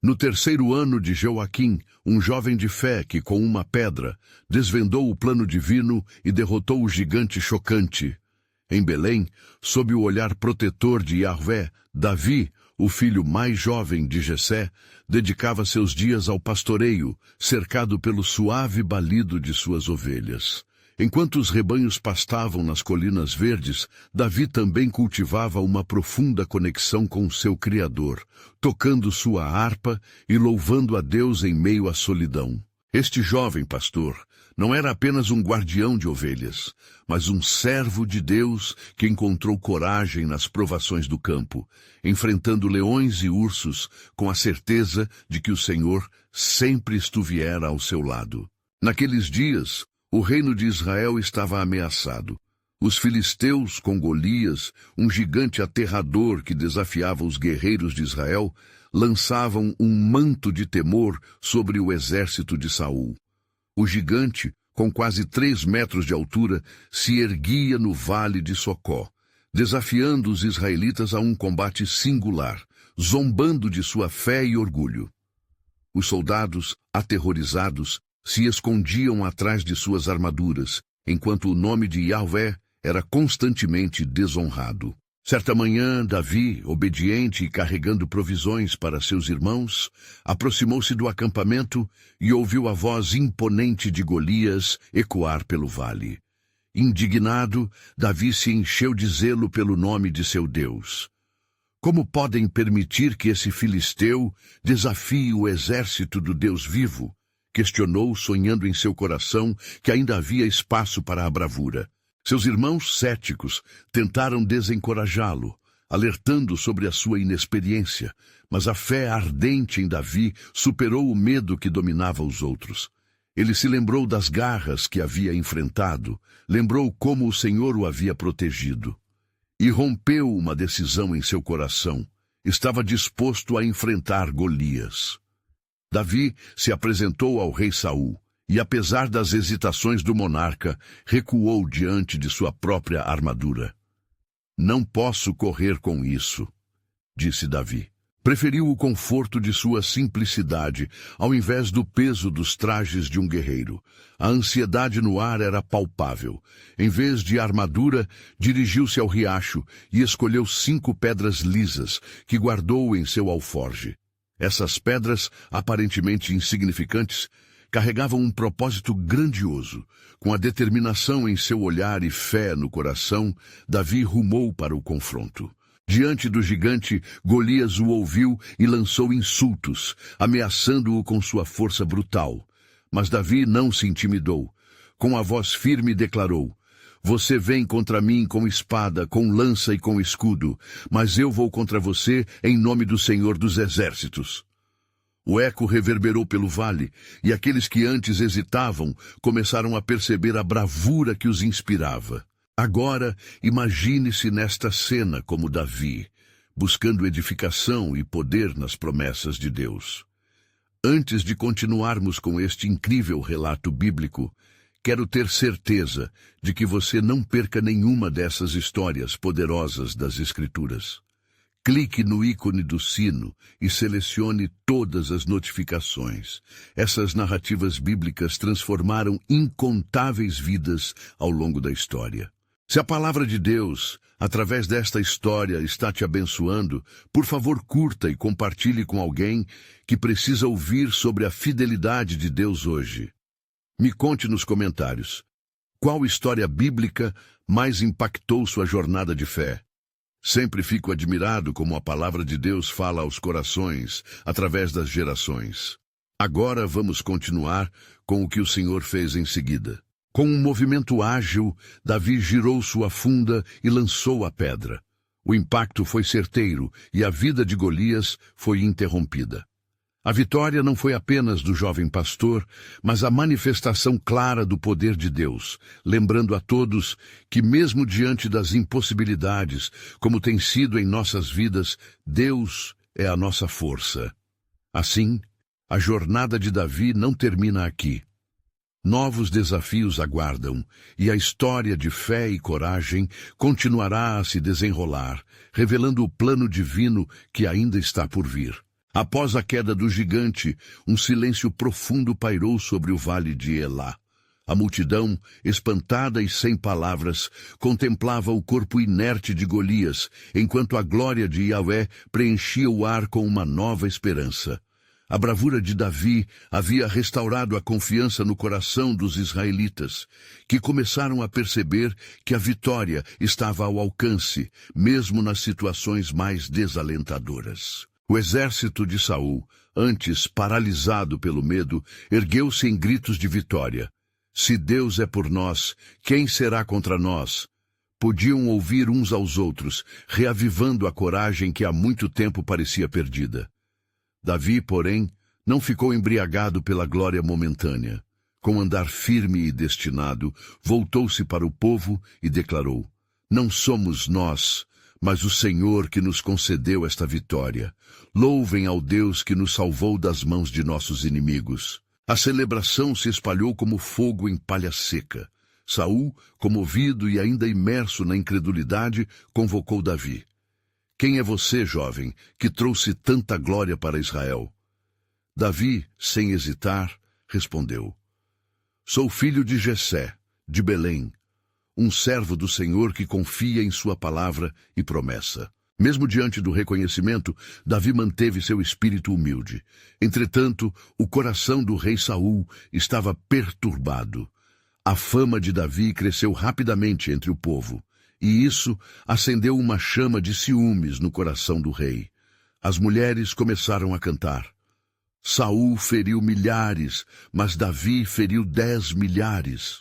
No terceiro ano de Joaquim, um jovem de fé que, com uma pedra, desvendou o plano divino e derrotou o gigante chocante. Em Belém, sob o olhar protetor de Yahvé, Davi, o filho mais jovem de Jessé, dedicava seus dias ao pastoreio, cercado pelo suave balido de suas ovelhas. Enquanto os rebanhos pastavam nas colinas verdes, Davi também cultivava uma profunda conexão com seu Criador, tocando sua harpa e louvando a Deus em meio à solidão. Este jovem pastor não era apenas um guardião de ovelhas, mas um servo de Deus que encontrou coragem nas provações do campo, enfrentando leões e ursos com a certeza de que o Senhor sempre estuviera ao seu lado. Naqueles dias, o reino de Israel estava ameaçado. Os filisteus, com Golias, um gigante aterrador que desafiava os guerreiros de Israel, lançavam um manto de temor sobre o exército de Saul. O gigante, com quase 3 metros de altura, se erguia no vale de Socó, desafiando os israelitas a um combate singular, zombando de sua fé e orgulho. Os soldados, aterrorizados, se escondiam atrás de suas armaduras, enquanto o nome de Yahvé era constantemente desonrado. Certa manhã, Davi, obediente e carregando provisões para seus irmãos, aproximou-se do acampamento e ouviu a voz imponente de Golias ecoar pelo vale. Indignado, Davi se encheu de zelo pelo nome de seu Deus. Como podem permitir que esse filisteu desafie o exército do Deus vivo? Questionou, sonhando em seu coração que ainda havia espaço para a bravura. Seus irmãos céticos tentaram desencorajá-lo, alertando sobre a sua inexperiência, mas a fé ardente em Davi superou o medo que dominava os outros. Ele se lembrou das garras que havia enfrentado, lembrou como o Senhor o havia protegido. E rompeu uma decisão em seu coração. Estava disposto a enfrentar Golias. Davi se apresentou ao rei Saul, e apesar das hesitações do monarca, recuou diante de sua própria armadura. Não posso correr com isso, disse Davi. Preferiu o conforto de sua simplicidade, ao invés do peso dos trajes de um guerreiro. A ansiedade no ar era palpável. Em vez de armadura, dirigiu-se ao riacho e escolheu 5 pedras lisas, que guardou em seu alforje. Essas pedras, aparentemente insignificantes, carregavam um propósito grandioso. Com a determinação em seu olhar e fé no coração, Davi rumou para o confronto. Diante do gigante, Golias o ouviu e lançou insultos, ameaçando-o com sua força brutal. Mas Davi não se intimidou. Com a voz firme declarou: "Você vem contra mim com espada, com lança e com escudo, mas eu vou contra você em nome do Senhor dos Exércitos." O eco reverberou pelo vale, e aqueles que antes hesitavam começaram a perceber a bravura que os inspirava. Agora, imagine-se nesta cena como Davi, buscando edificação e poder nas promessas de Deus. Antes de continuarmos com este incrível relato bíblico, quero ter certeza de que você não perca nenhuma dessas histórias poderosas das Escrituras. Clique no ícone do sino e selecione todas as notificações. Essas narrativas bíblicas transformaram incontáveis vidas ao longo da história. Se a palavra de Deus, através desta história, está te abençoando, por favor curta e compartilhe com alguém que precisa ouvir sobre a fidelidade de Deus hoje. Me conte nos comentários, qual história bíblica mais impactou sua jornada de fé? Sempre fico admirado como a palavra de Deus fala aos corações, através das gerações. Agora vamos continuar com o que o Senhor fez em seguida. Com um movimento ágil, Davi girou sua funda e lançou a pedra. O impacto foi certeiro e a vida de Golias foi interrompida. A vitória não foi apenas do jovem pastor, mas a manifestação clara do poder de Deus, lembrando a todos que mesmo diante das impossibilidades, como tem sido em nossas vidas, Deus é a nossa força. Assim, a jornada de Davi não termina aqui. Novos desafios aguardam, e a história de fé e coragem continuará a se desenrolar, revelando o plano divino que ainda está por vir. Após a queda do gigante, um silêncio profundo pairou sobre o vale de Elá. A multidão, espantada e sem palavras, contemplava o corpo inerte de Golias, enquanto a glória de Yahvé preenchia o ar com uma nova esperança. A bravura de Davi havia restaurado a confiança no coração dos israelitas, que começaram a perceber que a vitória estava ao alcance, mesmo nas situações mais desalentadoras. O exército de Saul, antes paralisado pelo medo, ergueu-se em gritos de vitória. Se Deus é por nós, quem será contra nós? Podiam ouvir uns aos outros, reavivando a coragem que há muito tempo parecia perdida. Davi, porém, não ficou embriagado pela glória momentânea. Com andar firme e destinado, voltou-se para o povo e declarou: Não somos nós, mas o Senhor que nos concedeu esta vitória. Louvem ao Deus que nos salvou das mãos de nossos inimigos. A celebração se espalhou como fogo em palha seca. Saul, comovido e ainda imerso na incredulidade, convocou Davi. Quem é você, jovem, que trouxe tanta glória para Israel? Davi, sem hesitar, respondeu: Sou filho de Jessé, de Belém, um servo do Senhor que confia em sua palavra e promessa. Mesmo diante do reconhecimento, Davi manteve seu espírito humilde. Entretanto, o coração do rei Saul estava perturbado. A fama de Davi cresceu rapidamente entre o povo, e isso acendeu uma chama de ciúmes no coração do rei. As mulheres começaram a cantar: Saul feriu milhares, mas Davi feriu 10 milhares.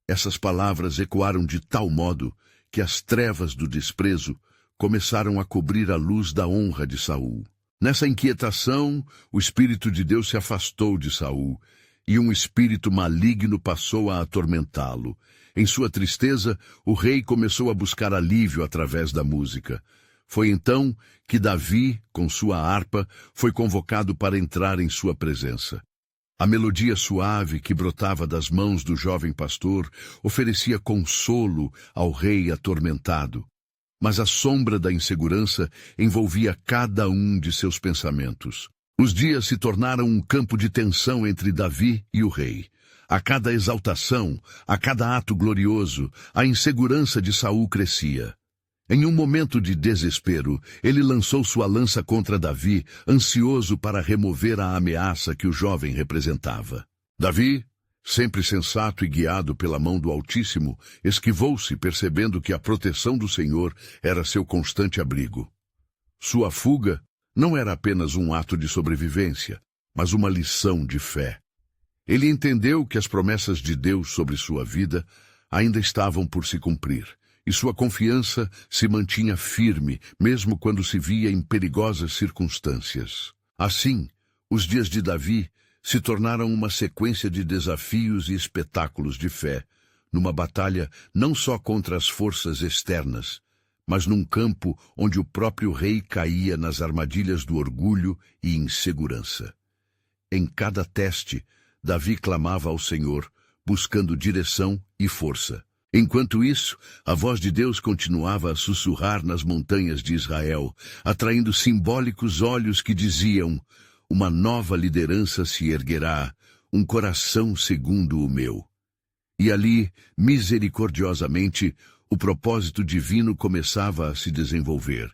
Essas palavras ecoaram de tal modo que as trevas do desprezo começaram a cobrir a luz da honra de Saul. Nessa inquietação, o Espírito de Deus se afastou de Saul, e um espírito maligno passou a atormentá-lo. Em sua tristeza, o rei começou a buscar alívio através da música. Foi então que Davi, com sua harpa, foi convocado para entrar em sua presença. A melodia suave que brotava das mãos do jovem pastor oferecia consolo ao rei atormentado. Mas a sombra da insegurança envolvia cada um de seus pensamentos. Os dias se tornaram um campo de tensão entre Davi e o rei. A cada exaltação, a cada ato glorioso, a insegurança de Saul crescia. Em um momento de desespero, ele lançou sua lança contra Davi, ansioso para remover a ameaça que o jovem representava. Davi, sempre sensato e guiado pela mão do Altíssimo, esquivou-se, percebendo que a proteção do Senhor era seu constante abrigo. Sua fuga não era apenas um ato de sobrevivência, mas uma lição de fé. Ele entendeu que as promessas de Deus sobre sua vida ainda estavam por se cumprir, e sua confiança se mantinha firme, mesmo quando se via em perigosas circunstâncias. Assim, os dias de Davi se tornaram uma sequência de desafios e espetáculos de fé, numa batalha não só contra as forças externas, mas num campo onde o próprio rei caía nas armadilhas do orgulho e insegurança. Em cada teste, Davi clamava ao Senhor, buscando direção e força. Enquanto isso, a voz de Deus continuava a sussurrar nas montanhas de Israel, atraindo simbólicos olhos que diziam: uma nova liderança se erguerá, um coração segundo o meu. E ali, misericordiosamente, o propósito divino começava a se desenvolver.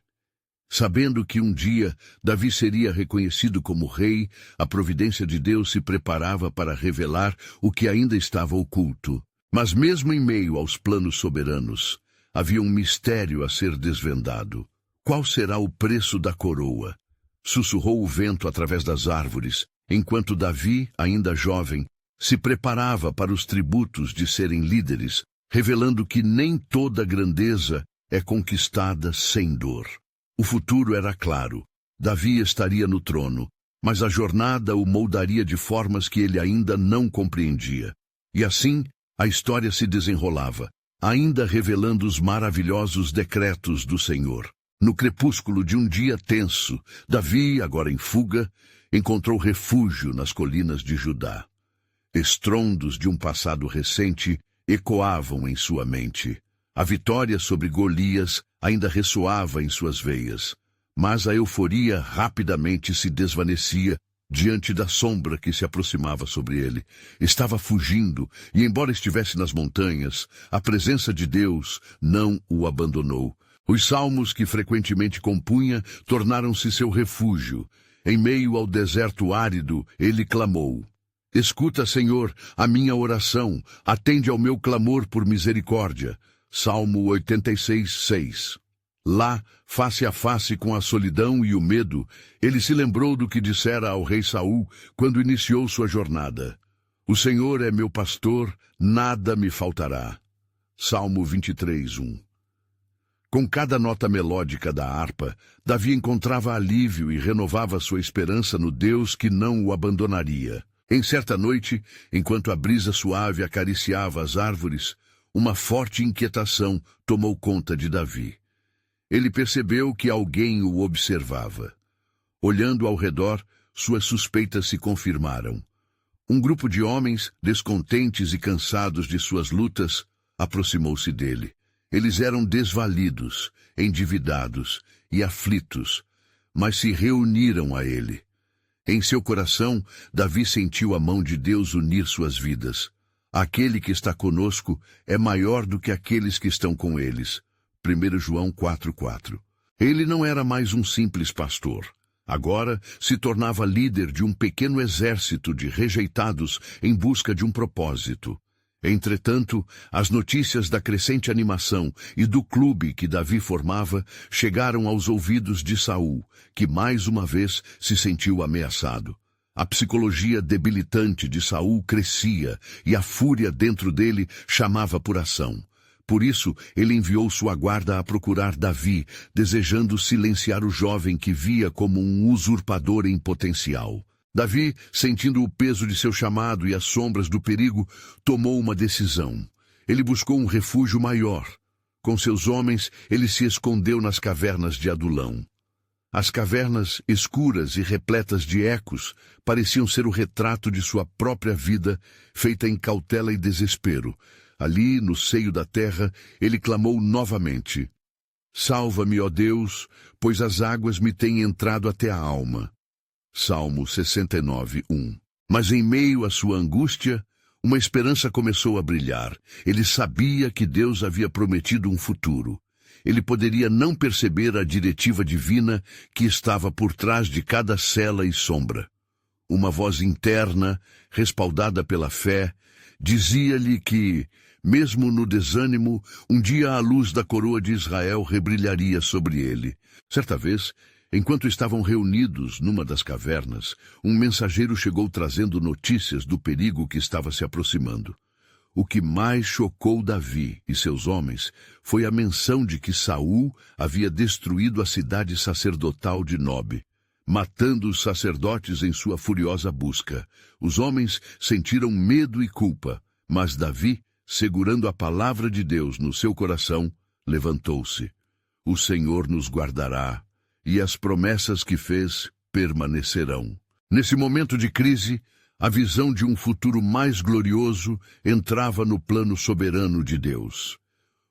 Sabendo que um dia Davi seria reconhecido como rei, a providência de Deus se preparava para revelar o que ainda estava oculto. Mas mesmo em meio aos planos soberanos, havia um mistério a ser desvendado. Qual será o preço da coroa? Sussurrou o vento através das árvores, enquanto Davi, ainda jovem, se preparava para os tributos de serem líderes, revelando que nem toda grandeza é conquistada sem dor. O futuro era claro. Davi estaria no trono, mas a jornada o moldaria de formas que ele ainda não compreendia. E assim, a história se desenrolava, ainda revelando os maravilhosos decretos do Senhor. No crepúsculo de um dia tenso, Davi, agora em fuga, encontrou refúgio nas colinas de Judá. Estrondos de um passado recente ecoavam em sua mente. A vitória sobre Golias ainda ressoava em suas veias, Mas a euforia rapidamente se desvanecia diante da sombra que se aproximava sobre ele. Estava fugindo, e embora estivesse nas montanhas, a presença de Deus não o abandonou. Os salmos que frequentemente compunha tornaram-se seu refúgio. Em meio ao deserto árido, ele clamou: Escuta, Senhor, a minha oração, atende ao meu clamor por misericórdia. Salmo 86, 6. Lá, face a face com a solidão e o medo, ele se lembrou do que dissera ao rei Saul quando iniciou sua jornada. O Senhor é meu pastor, nada me faltará. Salmo 23, 1. Com cada nota melódica da harpa, Davi encontrava alívio e renovava sua esperança no Deus que não o abandonaria. Em certa noite, enquanto a brisa suave acariciava as árvores, uma forte inquietação tomou conta de Davi. Ele percebeu que alguém o observava. Olhando ao redor, suas suspeitas se confirmaram. Um grupo de homens, descontentes e cansados de suas lutas, aproximou-se dele. Eles eram desvalidos, endividados e aflitos, mas se reuniram a ele. Em seu coração, Davi sentiu a mão de Deus unir suas vidas. Aquele que está conosco é maior do que aqueles que estão com eles. 1 João 4,4. Ele não era mais um simples pastor. Agora se tornava líder de um pequeno exército de rejeitados em busca de um propósito. Entretanto, as notícias da crescente animação e do clube que Davi formava chegaram aos ouvidos de Saul, que mais uma vez se sentiu ameaçado. A psicologia debilitante de Saul crescia e a fúria dentro dele chamava por ação. Por isso, ele enviou sua guarda a procurar Davi, desejando silenciar o jovem que via como um usurpador em potencial. Davi, sentindo o peso de seu chamado e as sombras do perigo, tomou uma decisão. Ele buscou um refúgio maior. Com seus homens, ele se escondeu nas cavernas de Adulão. As cavernas, escuras e repletas de ecos, pareciam ser o retrato de sua própria vida, feita em cautela e desespero. Ali, no seio da terra, ele clamou novamente: Salva-me, ó Deus, pois as águas me têm entrado até a alma. Salmo 69, 1. Mas em meio à sua angústia, uma esperança começou a brilhar. Ele sabia que Deus havia prometido um futuro. Ele poderia não perceber a diretiva divina que estava por trás de cada cela e sombra. Uma voz interna, respaldada pela fé, dizia-lhe que, mesmo no desânimo, um dia a luz da coroa de Israel rebrilharia sobre ele. Certa vez, enquanto estavam reunidos numa das cavernas, um mensageiro chegou trazendo notícias do perigo que estava se aproximando. O que mais chocou Davi e seus homens foi a menção de que Saul havia destruído a cidade sacerdotal de Nob, matando os sacerdotes em sua furiosa busca. Os homens sentiram medo e culpa, mas Davi, segurando a palavra de Deus no seu coração, levantou-se. O Senhor nos guardará, e as promessas que fez permanecerão. Nesse momento de crise, a visão de um futuro mais glorioso entrava no plano soberano de Deus.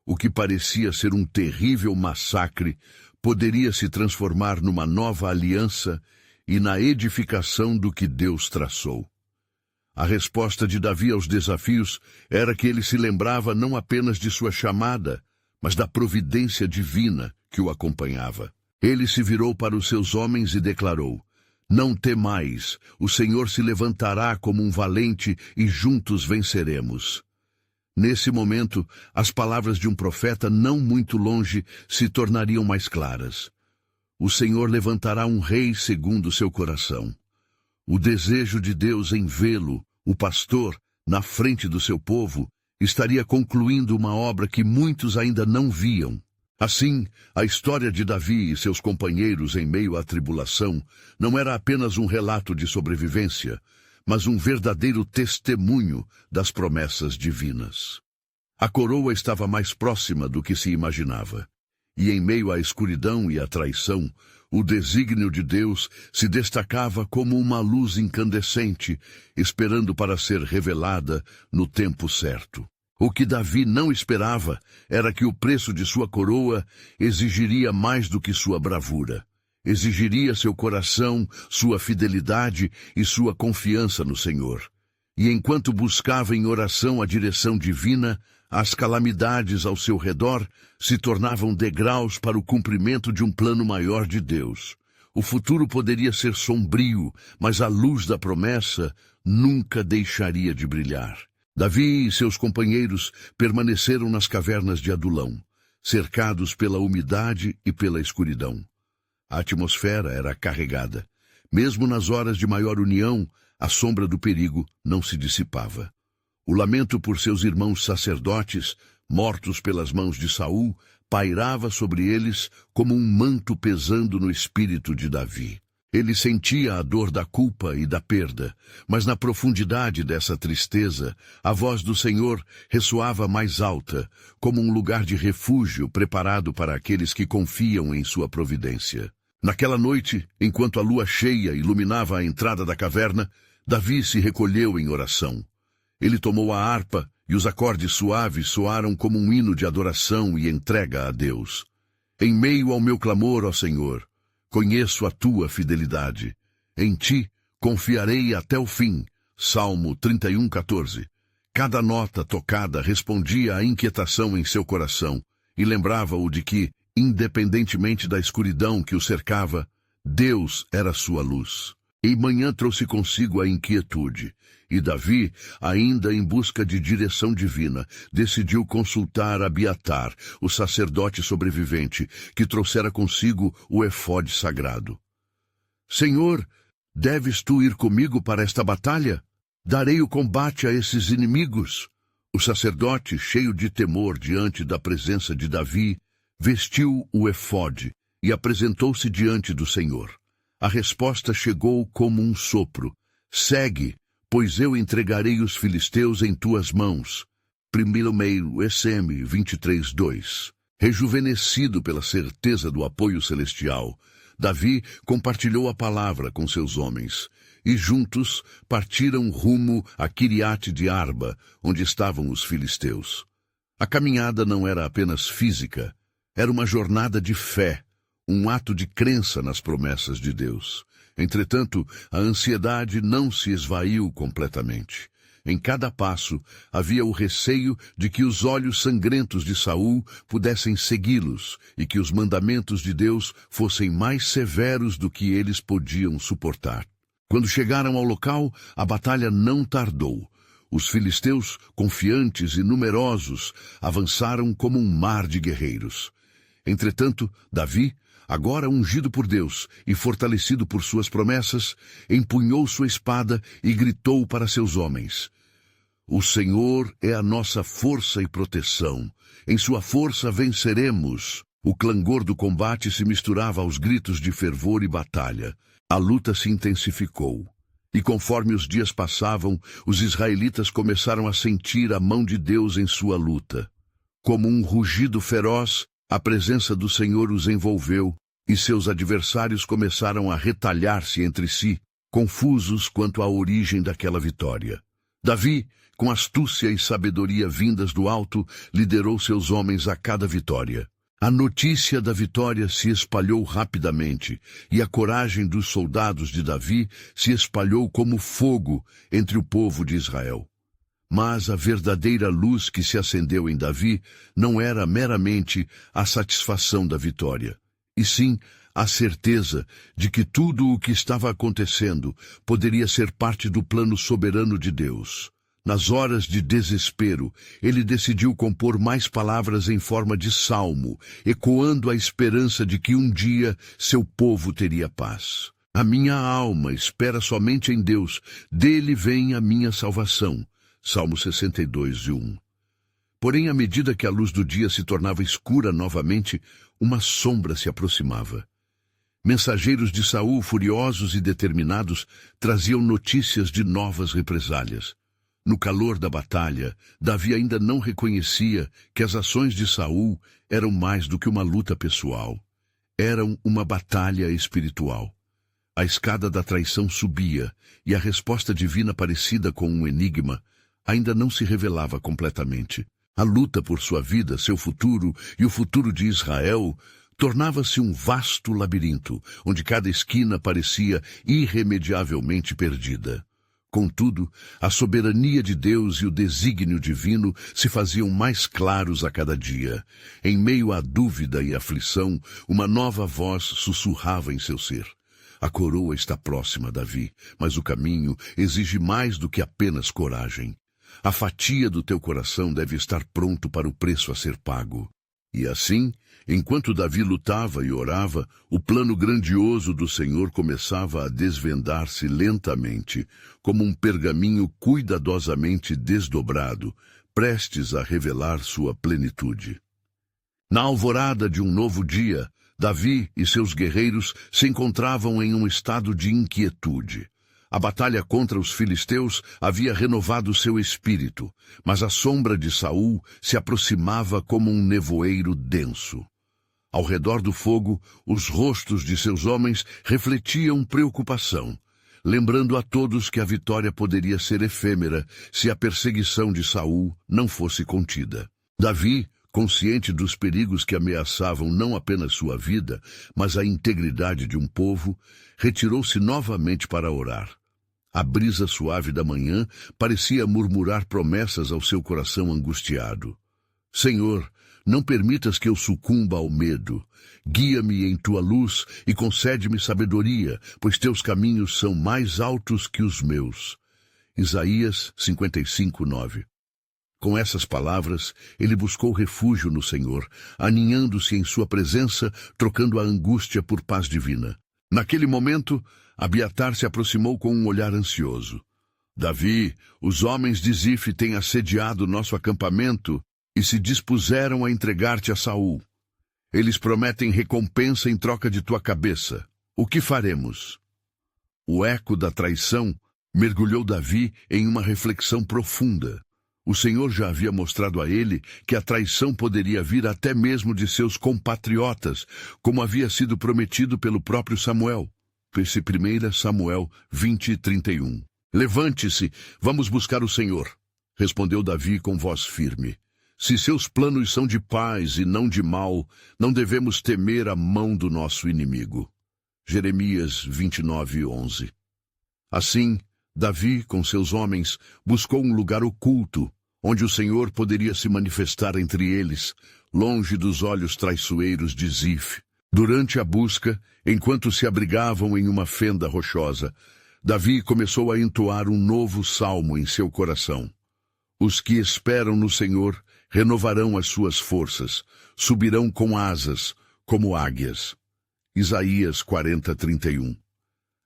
O que parecia ser um terrível massacre poderia se transformar numa nova aliança e na edificação do que Deus traçou. A resposta de Davi aos desafios era que ele se lembrava não apenas de sua chamada, mas da providência divina que o acompanhava. Ele se virou para os seus homens e declarou: Não temais, o Senhor se levantará como um valente e juntos venceremos. Nesse momento, as palavras de um profeta não muito longe se tornariam mais claras. O Senhor levantará um rei segundo seu coração. O desejo de Deus em vê-lo, o pastor, na frente do seu povo, estaria concluindo uma obra que muitos ainda não viam. Assim, a história de Davi e seus companheiros em meio à tribulação não era apenas um relato de sobrevivência, mas um verdadeiro testemunho das promessas divinas. A coroa estava mais próxima do que se imaginava, e em meio à escuridão e à traição, o desígnio de Deus se destacava como uma luz incandescente, esperando para ser revelada no tempo certo. O que Davi não esperava era que o preço de sua coroa exigiria mais do que sua bravura. Exigiria seu coração, sua fidelidade e sua confiança no Senhor. E enquanto buscava em oração a direção divina, as calamidades ao seu redor se tornavam degraus para o cumprimento de um plano maior de Deus. O futuro poderia ser sombrio, mas a luz da promessa nunca deixaria de brilhar. Davi e seus companheiros permaneceram nas cavernas de Adulão, cercados pela umidade e pela escuridão. A atmosfera era carregada. Mesmo nas horas de maior união, a sombra do perigo não se dissipava. O lamento por seus irmãos sacerdotes, mortos pelas mãos de Saul, pairava sobre eles como um manto pesando no espírito de Davi. Ele sentia a dor da culpa e da perda, mas na profundidade dessa tristeza, a voz do Senhor ressoava mais alta, como um lugar de refúgio preparado para aqueles que confiam em sua providência. Naquela noite, enquanto a lua cheia iluminava a entrada da caverna, Davi se recolheu em oração. Ele tomou a harpa e os acordes suaves soaram como um hino de adoração e entrega a Deus. Em meio ao meu clamor, ó Senhor, conheço a tua fidelidade. Em ti confiarei até o fim. Salmo 31:14. Cada nota tocada respondia à inquietação em seu coração e lembrava-o de que, independentemente da escuridão que o cercava, Deus era sua luz. E manhã trouxe consigo a inquietude, e Davi, ainda em busca de direção divina, decidiu consultar Abiatar, o sacerdote sobrevivente, que trouxera consigo o efode sagrado. Senhor, deves tu ir comigo para esta batalha? Darei o combate a esses inimigos. O sacerdote, cheio de temor diante da presença de Davi, vestiu o efode e apresentou-se diante do Senhor. A resposta chegou como um sopro. Segue, pois eu entregarei os filisteus em tuas mãos. 1 SM 23:2. Rejuvenescido pela certeza do apoio celestial, Davi compartilhou a palavra com seus homens, e juntos partiram rumo a Quiriate de Arba, onde estavam os filisteus. A caminhada não era apenas física, era uma jornada de fé, um ato de crença nas promessas de Deus. Entretanto, a ansiedade não se esvaiu completamente. Em cada passo, havia o receio de que os olhos sangrentos de Saul pudessem segui-los e que os mandamentos de Deus fossem mais severos do que eles podiam suportar. Quando chegaram ao local, a batalha não tardou. Os filisteus, confiantes e numerosos, avançaram como um mar de guerreiros. Entretanto, Davi, agora ungido por Deus e fortalecido por suas promessas, empunhou sua espada e gritou para seus homens: O Senhor é a nossa força e proteção. Em sua força venceremos. O clangor do combate se misturava aos gritos de fervor e batalha. A luta se intensificou. E conforme os dias passavam, os israelitas começaram a sentir a mão de Deus em sua luta. Como um rugido feroz, a presença do Senhor os envolveu, e seus adversários começaram a retalhar-se entre si, confusos quanto à origem daquela vitória. Davi, com astúcia e sabedoria vindas do alto, liderou seus homens a cada vitória. A notícia da vitória se espalhou rapidamente, e a coragem dos soldados de Davi se espalhou como fogo entre o povo de Israel. Mas a verdadeira luz que se acendeu em Davi não era meramente a satisfação da vitória, e sim a certeza de que tudo o que estava acontecendo poderia ser parte do plano soberano de Deus. Nas horas de desespero, ele decidiu compor mais palavras em forma de salmo, ecoando a esperança de que um dia seu povo teria paz. A minha alma espera somente em Deus, dele vem a minha salvação. Salmo 62:1. Porém, à medida que a luz do dia se tornava escura novamente, uma sombra se aproximava. Mensageiros de Saul, furiosos e determinados, traziam notícias de novas represálias. No calor da batalha, Davi ainda não reconhecia que as ações de Saul eram mais do que uma luta pessoal. Eram uma batalha espiritual. A escada da traição subia, e a resposta divina parecida com um enigma ainda não se revelava completamente. A luta por sua vida, seu futuro e o futuro de Israel tornava-se um vasto labirinto, onde cada esquina parecia irremediavelmente perdida. Contudo, a soberania de Deus e o desígnio divino se faziam mais claros a cada dia. Em meio à dúvida e aflição, uma nova voz sussurrava em seu ser. A coroa está próxima, Davi, mas o caminho exige mais do que apenas coragem. A fatia do teu coração deve estar pronto para o preço a ser pago. E assim, enquanto Davi lutava e orava, o plano grandioso do Senhor começava a desvendar-se lentamente, como um pergaminho cuidadosamente desdobrado, prestes a revelar sua plenitude. Na alvorada de um novo dia, Davi e seus guerreiros se encontravam em um estado de inquietude. A batalha contra os filisteus havia renovado seu espírito, mas a sombra de Saul se aproximava como um nevoeiro denso. Ao redor do fogo, os rostos de seus homens refletiam preocupação, lembrando a todos que a vitória poderia ser efêmera se a perseguição de Saul não fosse contida. Davi, consciente dos perigos que ameaçavam não apenas sua vida, mas a integridade de um povo, retirou-se novamente para orar. A brisa suave da manhã parecia murmurar promessas ao seu coração angustiado. Senhor, não permitas que eu sucumba ao medo. Guia-me em tua luz e concede-me sabedoria, pois teus caminhos são mais altos que os meus. Isaías 55:9. Com essas palavras, ele buscou refúgio no Senhor, aninhando-se em sua presença, trocando a angústia por paz divina. Naquele momento, Abiatar se aproximou com um olhar ansioso. Davi, os homens de Zif têm assediado nosso acampamento e se dispuseram a entregar-te a Saul. Eles prometem recompensa em troca de tua cabeça. O que faremos? O eco da traição mergulhou Davi em uma reflexão profunda. O Senhor já havia mostrado a ele que a traição poderia vir até mesmo de seus compatriotas, como havia sido prometido pelo próprio Samuel. 1 Samuel 20:31. Levante-se, vamos buscar o Senhor, respondeu Davi com voz firme. Se seus planos são de paz e não de mal, não devemos temer a mão do nosso inimigo. Jeremias 29:11. Assim, Davi, com seus homens, buscou um lugar oculto, onde o Senhor poderia se manifestar entre eles, longe dos olhos traiçoeiros de Zif. Durante a busca, enquanto se abrigavam em uma fenda rochosa, Davi começou a entoar um novo salmo em seu coração. Os que esperam no Senhor renovarão as suas forças, subirão com asas, como águias. Isaías 40:31.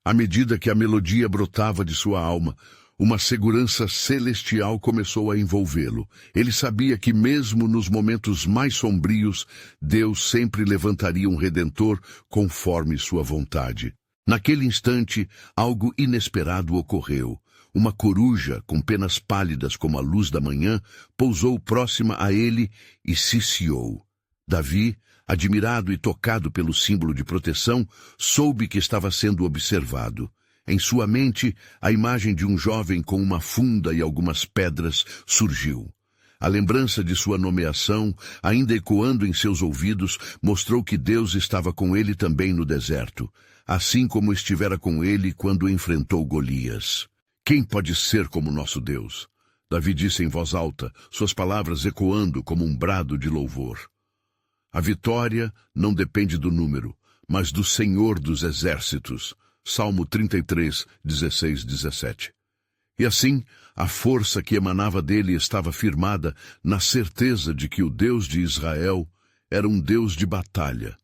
À medida que a melodia brotava de sua alma, uma segurança celestial começou a envolvê-lo. Ele sabia que mesmo nos momentos mais sombrios, Deus sempre levantaria um redentor conforme sua vontade. Naquele instante, algo inesperado ocorreu. Uma coruja, com penas pálidas como a luz da manhã, pousou próxima a ele e ciciou. Davi, admirado e tocado pelo símbolo de proteção, soube que estava sendo observado. Em sua mente, a imagem de um jovem com uma funda e algumas pedras surgiu. A lembrança de sua nomeação, ainda ecoando em seus ouvidos, mostrou que Deus estava com ele também no deserto, assim como estivera com ele quando enfrentou Golias. Quem pode ser como nosso Deus? Davi disse em voz alta, suas palavras ecoando como um brado de louvor. A vitória não depende do número, mas do Senhor dos exércitos. Salmo 33, 16, 17. E assim, a força que emanava dele estava firmada na certeza de que o Deus de Israel era um Deus de batalha.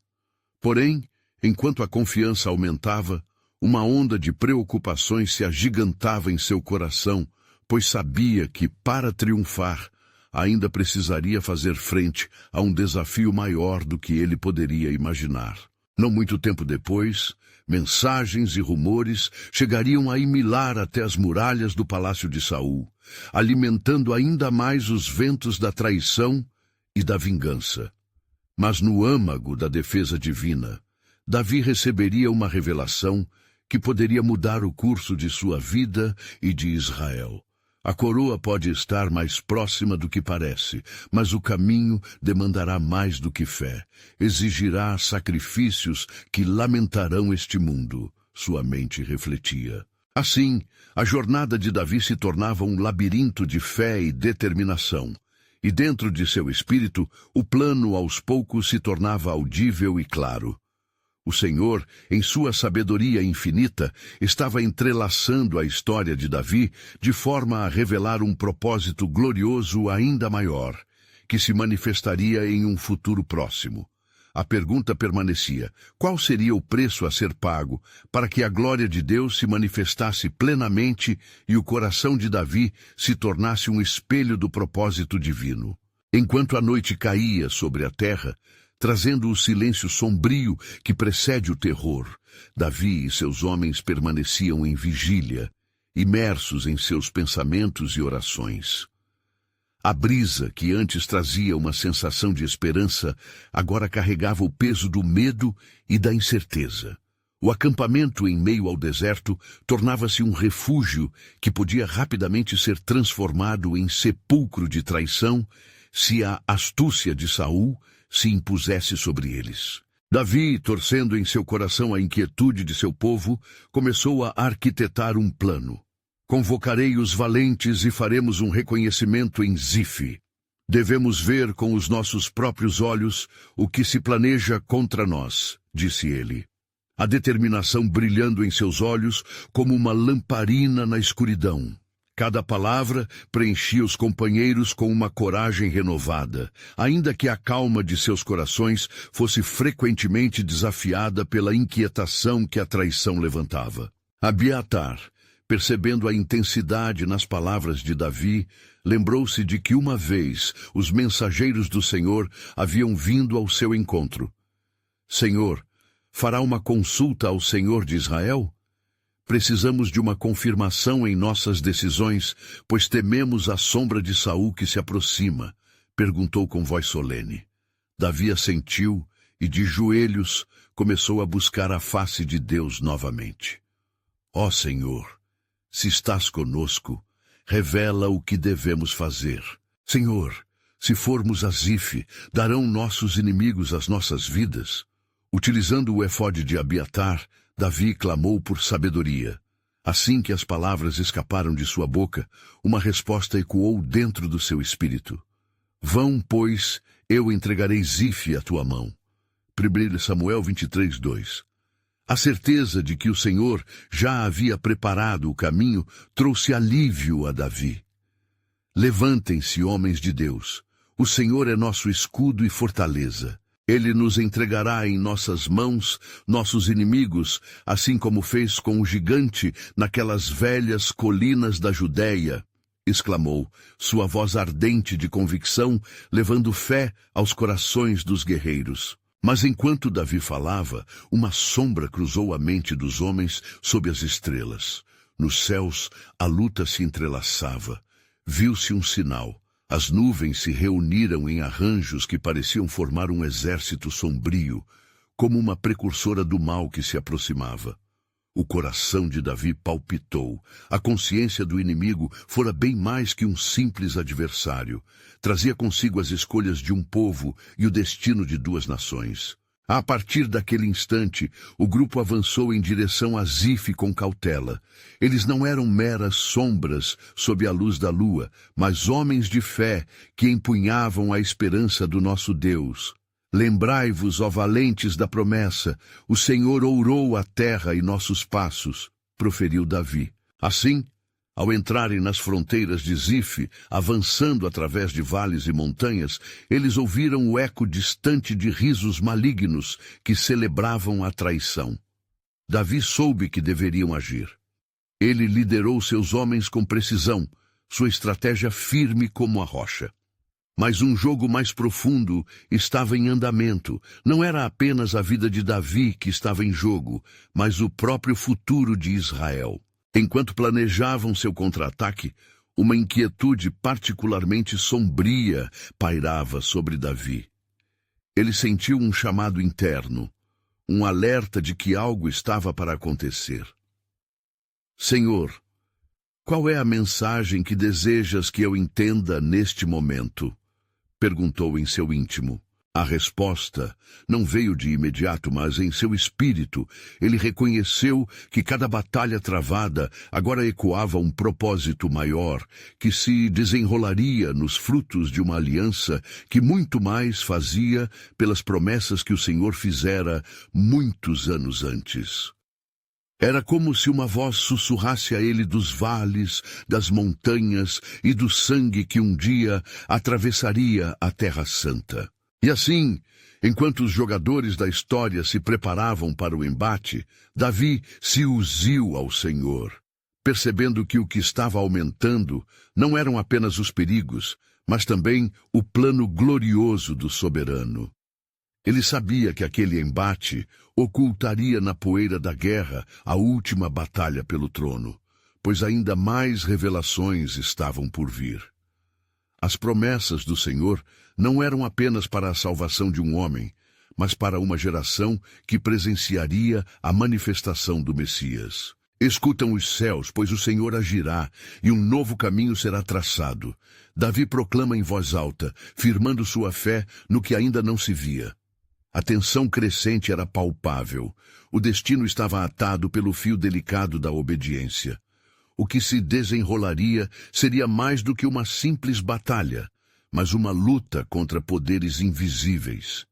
Porém, enquanto a confiança aumentava, uma onda de preocupações se agigantava em seu coração, pois sabia que, para triunfar, ainda precisaria fazer frente a um desafio maior do que ele poderia imaginar. Não muito tempo depois, mensagens e rumores chegariam a imilar até as muralhas do palácio de Saul, alimentando ainda mais os ventos da traição e da vingança. Mas no âmago da defesa divina, Davi receberia uma revelação que poderia mudar o curso de sua vida e de Israel. A coroa pode estar mais próxima do que parece, mas o caminho demandará mais do que fé. Exigirá sacrifícios que lamentarão este mundo, sua mente refletia. Assim, a jornada de Davi se tornava um labirinto de fé e determinação. E dentro de seu espírito, o plano aos poucos se tornava audível e claro. O Senhor, em sua sabedoria infinita, estava entrelaçando a história de Davi de forma a revelar um propósito glorioso ainda maior, que se manifestaria em um futuro próximo. A pergunta permanecia: qual seria o preço a ser pago para que a glória de Deus se manifestasse plenamente e o coração de Davi se tornasse um espelho do propósito divino? Enquanto a noite caía sobre a terra, trazendo o silêncio sombrio que precede o terror, Davi e seus homens permaneciam em vigília, imersos em seus pensamentos e orações. A brisa, que antes trazia uma sensação de esperança, agora carregava o peso do medo e da incerteza. O acampamento em meio ao deserto tornava-se um refúgio que podia rapidamente ser transformado em sepulcro de traição se a astúcia de Saul se impusesse sobre eles. Davi, torcendo em seu coração a inquietude de seu povo, começou a arquitetar um plano. Convocarei os valentes e faremos um reconhecimento em Zife. Devemos ver com os nossos próprios olhos o que se planeja contra nós, disse ele. A determinação brilhando em seus olhos como uma lamparina na escuridão. Cada palavra preenchia os companheiros com uma coragem renovada, ainda que a calma de seus corações fosse frequentemente desafiada pela inquietação que a traição levantava. Abiatar, percebendo a intensidade nas palavras de Davi, lembrou-se de que uma vez os mensageiros do Senhor haviam vindo ao seu encontro. Senhor, fará uma consulta ao Senhor de Israel? Precisamos de uma confirmação em nossas decisões, pois tememos a sombra de Saul que se aproxima, perguntou com voz solene. Davi assentiu e, de joelhos, começou a buscar a face de Deus novamente. Ó Senhor, se estás conosco, revela o que devemos fazer. Senhor, se formos a Zife, darão nossos inimigos as nossas vidas? Utilizando o efode de Abiatar, Davi clamou por sabedoria. Assim que as palavras escaparam de sua boca, uma resposta ecoou dentro do seu espírito. Vão, pois, eu entregarei Zife à tua mão. 1 Samuel 23:2. A certeza de que o Senhor já havia preparado o caminho trouxe alívio a Davi. Levantem-se, homens de Deus. O Senhor é nosso escudo e fortaleza. Ele nos entregará em nossas mãos nossos inimigos, assim como fez com o gigante naquelas velhas colinas da Judéia, exclamou, sua voz ardente de convicção, levando fé aos corações dos guerreiros. Mas enquanto Davi falava, uma sombra cruzou a mente dos homens sob as estrelas. Nos céus, a luta se entrelaçava. Viu-se um sinal. As nuvens se reuniram em arranjos que pareciam formar um exército sombrio, como uma precursora do mal que se aproximava. O coração de Davi palpitou. A consciência do inimigo fora bem mais que um simples adversário. Trazia consigo as escolhas de um povo e o destino de duas nações. A partir daquele instante, o grupo avançou em direção a Zife com cautela. Eles não eram meras sombras sob a luz da lua, mas homens de fé que empunhavam a esperança do nosso Deus. Lembrai-vos, ó valentes da promessa, o Senhor ourou a terra e nossos passos, proferiu Davi. Assim, ao entrarem nas fronteiras de Zife, avançando através de vales e montanhas, eles ouviram o eco distante de risos malignos que celebravam a traição. Davi soube que deveriam agir. Ele liderou seus homens com precisão, sua estratégia firme como a rocha. Mas um jogo mais profundo estava em andamento. Não era apenas a vida de Davi que estava em jogo, mas o próprio futuro de Israel. Enquanto planejavam seu contra-ataque, uma inquietude particularmente sombria pairava sobre Davi. Ele sentiu um chamado interno, um alerta de que algo estava para acontecer. Senhor, Qual é a mensagem que desejas que eu entenda neste momento? Perguntou em seu íntimo. A resposta não veio de imediato, mas em seu espírito ele reconheceu que cada batalha travada agora ecoava um propósito maior, que se desenrolaria nos frutos de uma aliança que muito mais fazia pelas promessas que o Senhor fizera muitos anos antes. Era como se uma voz sussurrasse a ele dos vales, das montanhas e do sangue que um dia atravessaria a Terra Santa. E assim, enquanto os jogadores da história se preparavam para o embate, Davi se uziu ao Senhor, percebendo que o que estava aumentando não eram apenas os perigos, mas também o plano glorioso do soberano. Ele sabia que aquele embate ocultaria na poeira da guerra a última batalha pelo trono, pois ainda mais revelações estavam por vir. As promessas do Senhor não eram apenas para a salvação de um homem, mas para uma geração que presenciaria a manifestação do Messias. Escutam os céus, pois o Senhor agirá, e um novo caminho será traçado. Davi proclama em voz alta, firmando sua fé no que ainda não se via. A tensão crescente era palpável. O destino estava atado pelo fio delicado da obediência. O que se desenrolaria seria mais do que uma simples batalha, mas uma luta contra poderes invisíveis.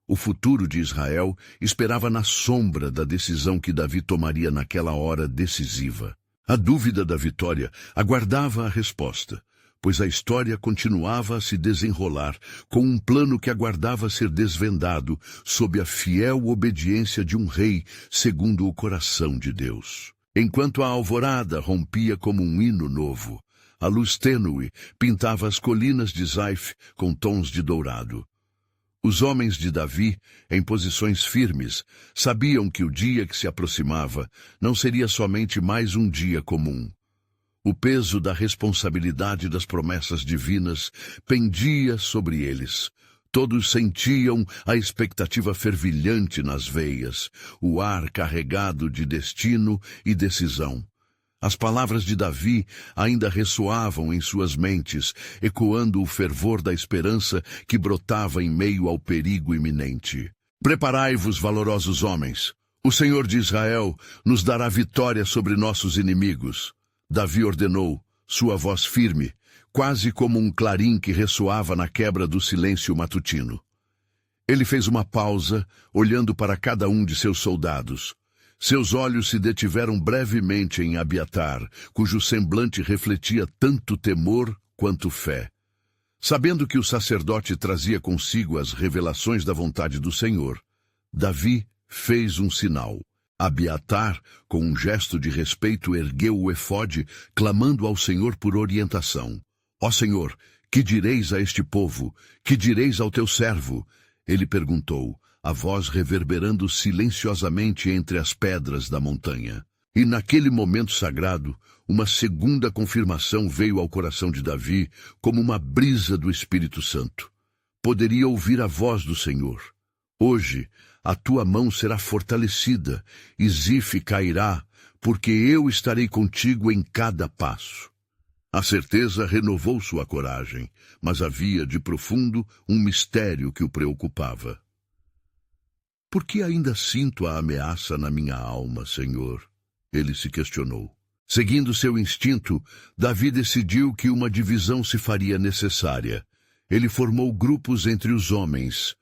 O futuro de Israel esperava na sombra da decisão que Davi tomaria naquela hora decisiva. A dúvida da vitória aguardava a resposta, pois a história continuava a se desenrolar com um plano que aguardava ser desvendado sob a fiel obediência de um rei segundo o coração de Deus. Enquanto a alvorada rompia como um hino novo, a luz tênue pintava as colinas de Zaif com tons de dourado. Os homens de Davi, em posições firmes, sabiam que o dia que se aproximava não seria somente mais um dia comum. O peso da responsabilidade das promessas divinas pendia sobre eles. Todos sentiam a expectativa fervilhante nas veias, o ar carregado de destino e decisão. As palavras de Davi ainda ressoavam em suas mentes, ecoando o fervor da esperança que brotava em meio ao perigo iminente. Preparai-vos, valorosos homens. O Senhor de Israel nos dará vitória sobre nossos inimigos. Davi ordenou, sua voz firme, quase como um clarim que ressoava na quebra do silêncio matutino. Ele fez uma pausa, olhando para cada um de seus soldados. Seus olhos se detiveram brevemente em Abiatar, cujo semblante refletia tanto temor quanto fé. Sabendo que o sacerdote trazia consigo as revelações da vontade do Senhor, Davi fez um sinal. Abiatar, com um gesto de respeito, ergueu o efode, clamando ao Senhor por orientação. Ó Senhor, que direis a este povo? Que direis ao teu servo? Ele perguntou, a voz reverberando silenciosamente entre as pedras da montanha. E naquele momento sagrado, uma segunda confirmação veio ao coração de Davi como uma brisa do Espírito Santo. Poderia ouvir a voz do Senhor. Hoje, a tua mão será fortalecida, e Zif cairá, porque eu estarei contigo em cada passo. A certeza renovou sua coragem, mas havia de profundo um mistério que o preocupava. Por que ainda sinto a ameaça na minha alma, Senhor? Ele se questionou. Seguindo seu instinto, Davi decidiu que uma divisão se faria necessária. Ele formou grupos entre os homens.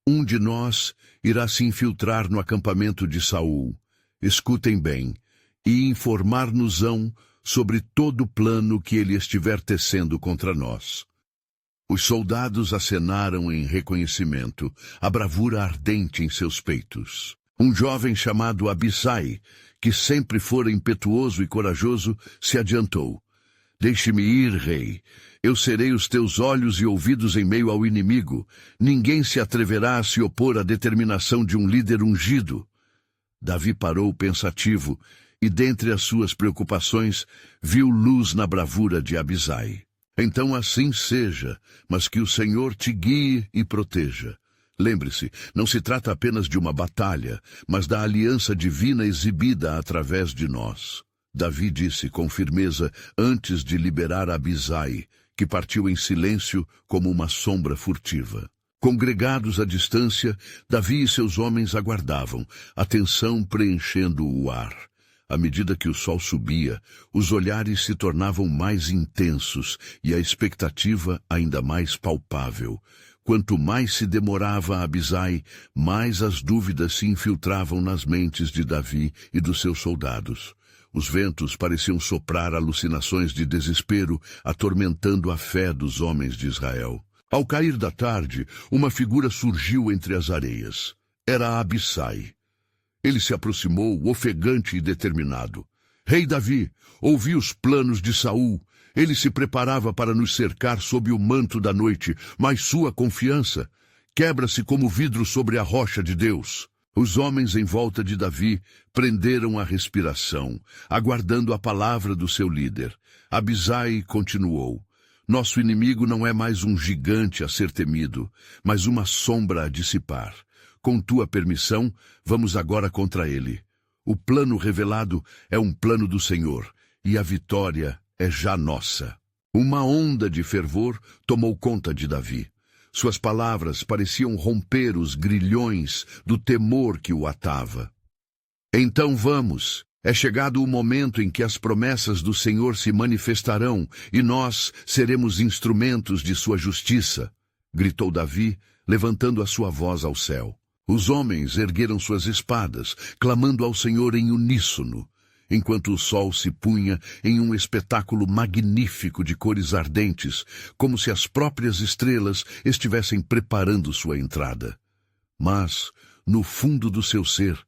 Um de nós irá se infiltrar no acampamento de Saul. Escutem bem, e informar-nos-ão sobre todo o plano que ele estiver tecendo contra nós. Os soldados acenaram em reconhecimento, a bravura ardente em seus peitos. Um jovem chamado Abisai, que sempre fora impetuoso e corajoso, se adiantou. Deixe-me ir, rei. Eu serei os teus olhos e ouvidos em meio ao inimigo. Ninguém se atreverá a se opor à determinação de um líder ungido. Davi parou pensativo e, dentre as suas preocupações, viu luz na bravura de Abisai. Então assim seja, mas que o Senhor te guie e proteja. Lembre-se, não se trata apenas de uma batalha, mas da aliança divina exibida através de nós. Davi disse com firmeza antes de liberar Abisai, que partiu em silêncio como uma sombra furtiva. Congregados à distância, Davi e seus homens aguardavam, a tensão preenchendo o ar. À medida que o sol subia, os olhares se tornavam mais intensos e a expectativa ainda mais palpável. Quanto mais se demorava Abisai, mais as dúvidas se infiltravam nas mentes de Davi e dos seus soldados. Os ventos pareciam soprar alucinações de desespero, atormentando a fé dos homens de Israel. Ao cair da tarde, uma figura surgiu entre as areias. Era Abisai. Ele se aproximou, ofegante e determinado. Rei Davi, ouvi os planos de Saul. Ele se preparava para nos cercar sob o manto da noite, mas sua confiança quebra-se como vidro sobre a rocha de Deus. Os homens em volta de Davi prenderam a respiração, aguardando a palavra do seu líder. Abisai continuou. Nosso inimigo não é mais um gigante a ser temido, mas uma sombra a dissipar. Com tua permissão, vamos agora contra ele. O plano revelado é um plano do Senhor, e a vitória é já nossa. Uma onda de fervor tomou conta de Davi. Suas palavras pareciam romper os grilhões do temor que o atava. Então vamos. É chegado o momento em que as promessas do Senhor se manifestarão e nós seremos instrumentos de sua justiça, gritou Davi, levantando a sua voz ao céu. Os homens ergueram suas espadas, clamando ao Senhor em uníssono, enquanto o sol se punha em um espetáculo magnífico de cores ardentes, como se as próprias estrelas estivessem preparando sua entrada. Mas, no fundo do seu ser,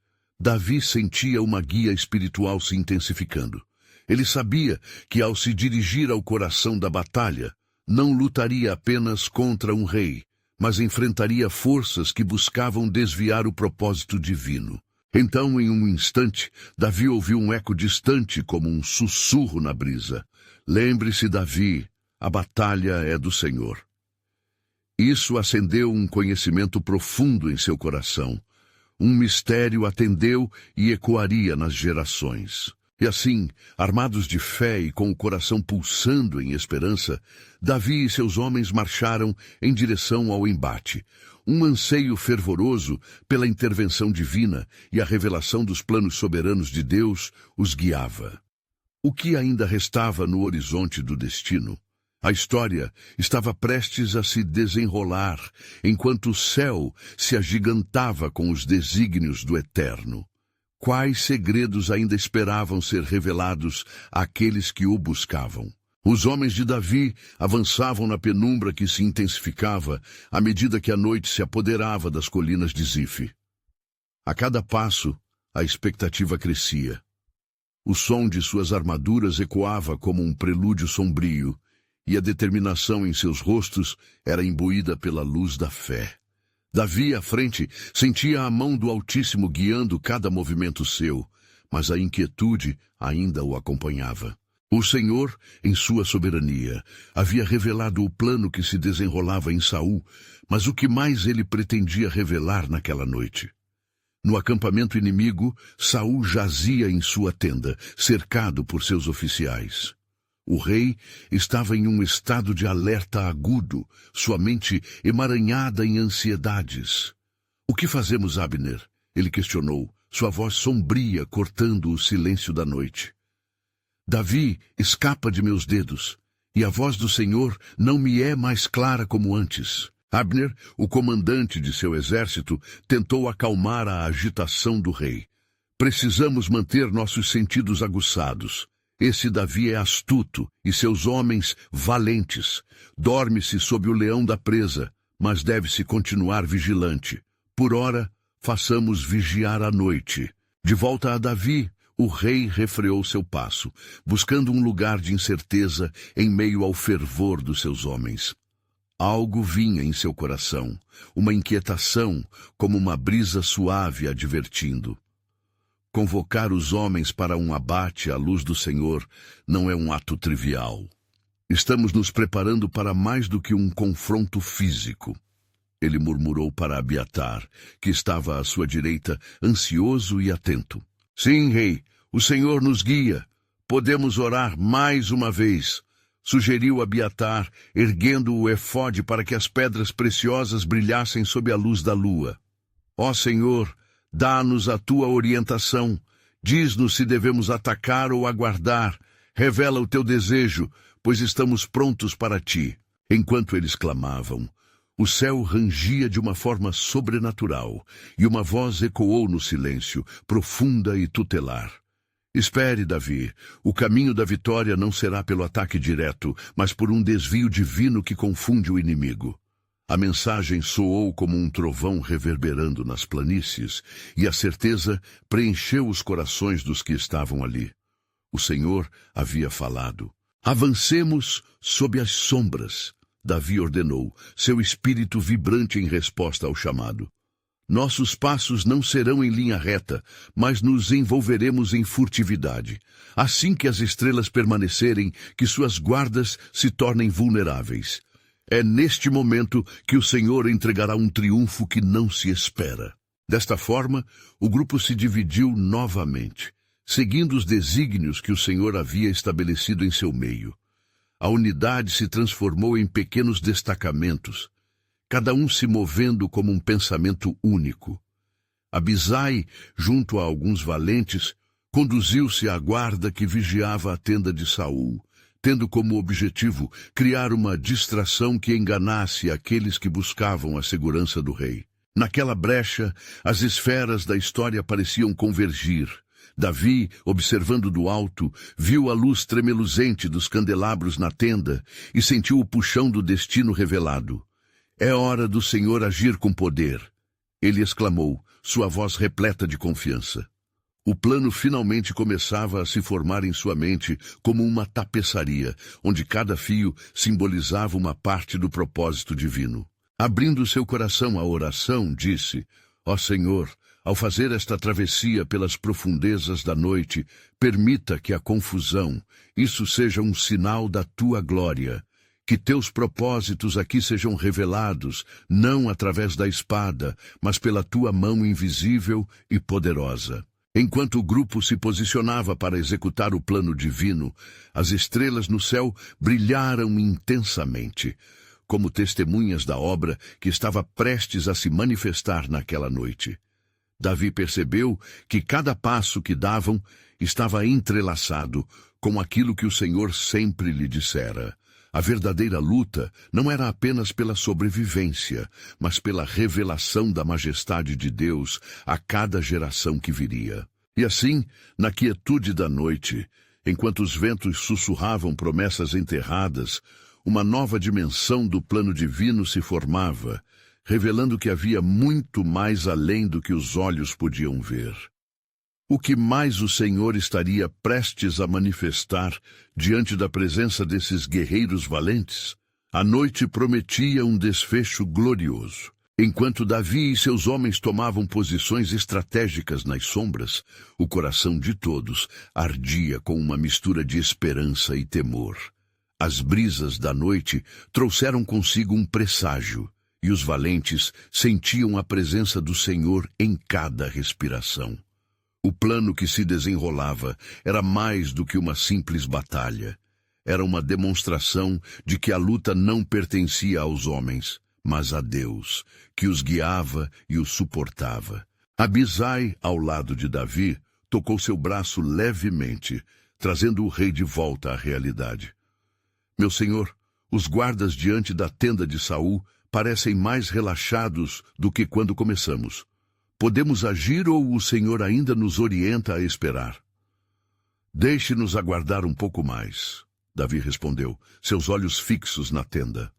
Davi sentia uma guia espiritual se intensificando. Ele sabia que, ao se dirigir ao coração da batalha, não lutaria apenas contra um rei, mas enfrentaria forças que buscavam desviar o propósito divino. Então, em um instante, Davi ouviu um eco distante como um sussurro na brisa. Lembre-se, Davi, a batalha é do Senhor. Isso acendeu um conhecimento profundo em seu coração. Um mistério atendeu e ecoaria nas gerações. E assim, armados de fé e com o coração pulsando em esperança, Davi e seus homens marcharam em direção ao embate. Um anseio fervoroso pela intervenção divina e a revelação dos planos soberanos de Deus os guiava. O que ainda restava no horizonte do destino? A história estava prestes a se desenrolar, enquanto o céu se agigantava com os desígnios do Eterno. Quais segredos ainda esperavam ser revelados àqueles que o buscavam? Os homens de Davi avançavam na penumbra que se intensificava à medida que a noite se apoderava das colinas de Zife. A cada passo, a expectativa crescia. O som de suas armaduras ecoava como um prelúdio sombrio, e a determinação em seus rostos era imbuída pela luz da fé. Davi, à frente, sentia a mão do Altíssimo guiando cada movimento seu, mas a inquietude ainda o acompanhava. O Senhor, em sua soberania, havia revelado o plano que se desenrolava em Saul, mas o que mais ele pretendia revelar naquela noite? No acampamento inimigo, Saul jazia em sua tenda, cercado por seus oficiais. O rei estava em um estado de alerta agudo, sua mente emaranhada em ansiedades. "O que fazemos, Abner?" ele questionou, sua voz sombria cortando o silêncio da noite. "Davi escapa de meus dedos, e a voz do Senhor não me é mais clara como antes." Abner, o comandante de seu exército, tentou acalmar a agitação do rei. "Precisamos manter nossos sentidos aguçados. Esse Davi é astuto e seus homens valentes. Dorme-se sob o leão da presa, mas deve-se continuar vigilante. Por ora, façamos vigiar a noite." De volta a Davi, o rei refreou seu passo, buscando um lugar de incerteza em meio ao fervor dos seus homens. Algo vinha em seu coração, uma inquietação, como uma brisa suave advertindo. Convocar os homens para um abate à luz do Senhor não é um ato trivial. Estamos nos preparando para mais do que um confronto físico. Ele murmurou para Abiatar, que estava à sua direita, ansioso e atento. "Sim, rei, o Senhor nos guia. Podemos orar mais uma vez, sugeriu Abiatar, erguendo o efode para que as pedras preciosas brilhassem sob a luz da lua. Ó Senhor, dá-nos a tua orientação. Diz-nos se devemos atacar ou aguardar. Revela o teu desejo, pois estamos prontos para ti. Enquanto eles clamavam, o céu rangia de uma forma sobrenatural, e uma voz ecoou no silêncio, profunda e tutelar. Espere, Davi, o caminho da vitória não será pelo ataque direto, mas por um desvio divino que confunde o inimigo. A mensagem soou como um trovão reverberando nas planícies, e a certeza preencheu os corações dos que estavam ali. O Senhor havia falado. Avancemos sob as sombras, Davi ordenou, seu espírito vibrante em resposta ao chamado. Nossos passos não serão em linha reta, mas nos envolveremos em furtividade. Assim que as estrelas permanecerem, que suas guardas se tornem vulneráveis. É neste momento que o Senhor entregará um triunfo que não se espera. Desta forma, o grupo se dividiu novamente, seguindo os desígnios que o Senhor havia estabelecido em seu meio. A unidade se transformou em pequenos destacamentos, cada um se movendo como um pensamento único. Abisai, junto a alguns valentes, conduziu-se à guarda que vigiava a tenda de Saul, tendo como objetivo criar uma distração que enganasse aqueles que buscavam a segurança do rei. Naquela brecha, as esferas da história pareciam convergir. Davi, observando do alto, viu a luz tremeluzente dos candelabros na tenda e sentiu o puxão do destino revelado. É hora do Senhor agir com poder. Ele exclamou, sua voz repleta de confiança. O plano finalmente começava a se formar em sua mente como uma tapeçaria, onde cada fio simbolizava uma parte do propósito divino. Abrindo seu coração à oração, disse, ó Senhor, ao fazer esta travessia pelas profundezas da noite, permita que a confusão, isso seja um sinal da tua glória. Que teus propósitos aqui sejam revelados, não através da espada, mas pela tua mão invisível e poderosa. Enquanto o grupo se posicionava para executar o plano divino, as estrelas no céu brilharam intensamente, como testemunhas da obra que estava prestes a se manifestar naquela noite. Davi percebeu que cada passo que davam estava entrelaçado com aquilo que o Senhor sempre lhe dissera. A verdadeira luta não era apenas pela sobrevivência, mas pela revelação da majestade de Deus a cada geração que viria. E assim, na quietude da noite, enquanto os ventos sussurravam promessas enterradas, uma nova dimensão do plano divino se formava, revelando que havia muito mais além do que os olhos podiam ver. O que mais o Senhor estaria prestes a manifestar diante da presença desses guerreiros valentes? A noite prometia um desfecho glorioso. Enquanto Davi e seus homens tomavam posições estratégicas nas sombras, o coração de todos ardia com uma mistura de esperança e temor. As brisas da noite trouxeram consigo um presságio, e os valentes sentiam a presença do Senhor em cada respiração. O plano que se desenrolava era mais do que uma simples batalha. Era uma demonstração de que a luta não pertencia aos homens, mas a Deus, que os guiava e os suportava. Abisai, ao lado de Davi, tocou seu braço levemente, trazendo o rei de volta à realidade. Meu senhor, os guardas diante da tenda de Saul parecem mais relaxados do que quando começamos. Podemos agir ou o Senhor ainda nos orienta a esperar? Deixe-nos aguardar um pouco mais, Davi respondeu, seus olhos fixos na tenda.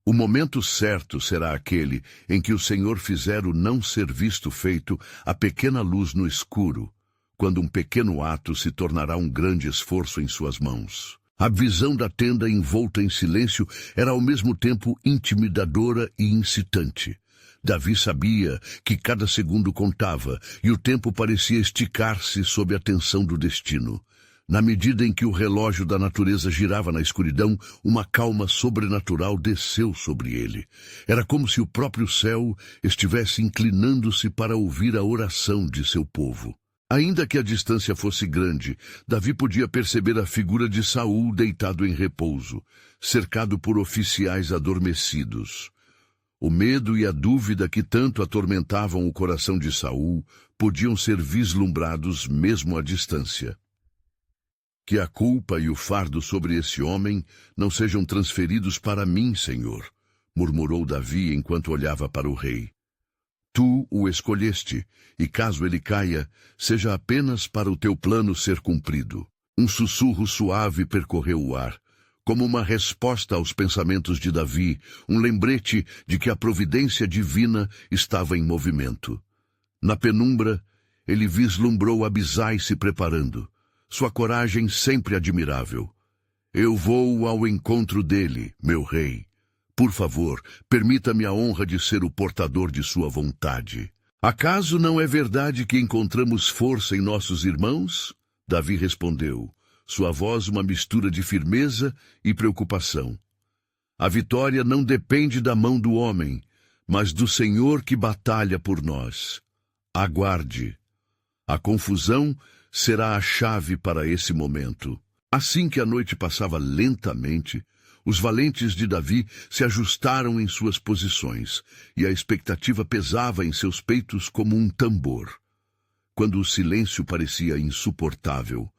O momento certo será aquele em que o Senhor fizer o não ser visto feito a pequena luz no escuro, quando um pequeno ato se tornará um grande esforço em suas mãos. A visão da tenda envolta em silêncio era ao mesmo tempo intimidadora e incitante. Davi sabia que cada segundo contava e o tempo parecia esticar-se sob a tensão do destino. Na medida em que o relógio da natureza girava na escuridão, uma calma sobrenatural desceu sobre ele. Era como se o próprio céu estivesse inclinando-se para ouvir a oração de seu povo. Ainda que a distância fosse grande, Davi podia perceber a figura de Saul deitado em repouso, cercado por oficiais adormecidos. O medo e a dúvida que tanto atormentavam o coração de Saul podiam ser vislumbrados mesmo à distância. Que a culpa e o fardo sobre esse homem não sejam transferidos para mim, Senhor, murmurou Davi enquanto olhava para o rei. Tu o escolheste, e caso ele caia, seja apenas para o teu plano ser cumprido. Um sussurro suave percorreu o ar, como uma resposta aos pensamentos de Davi, um lembrete de que a providência divina estava em movimento. Na penumbra, ele vislumbrou Abisai se preparando, sua coragem sempre admirável. Eu vou ao encontro dele, meu rei. Por favor, permita-me a honra de ser o portador de sua vontade. Acaso não é verdade que encontramos força em nossos irmãos? Davi respondeu, sua voz uma mistura de firmeza e preocupação. A vitória não depende da mão do homem, mas do Senhor que batalha por nós. Aguarde. A confusão será a chave para esse momento. Assim que a noite passava lentamente, os valentes de Davi se ajustaram em suas posições, e a expectativa pesava em seus peitos como um tambor. Quando o silêncio parecia insuportável,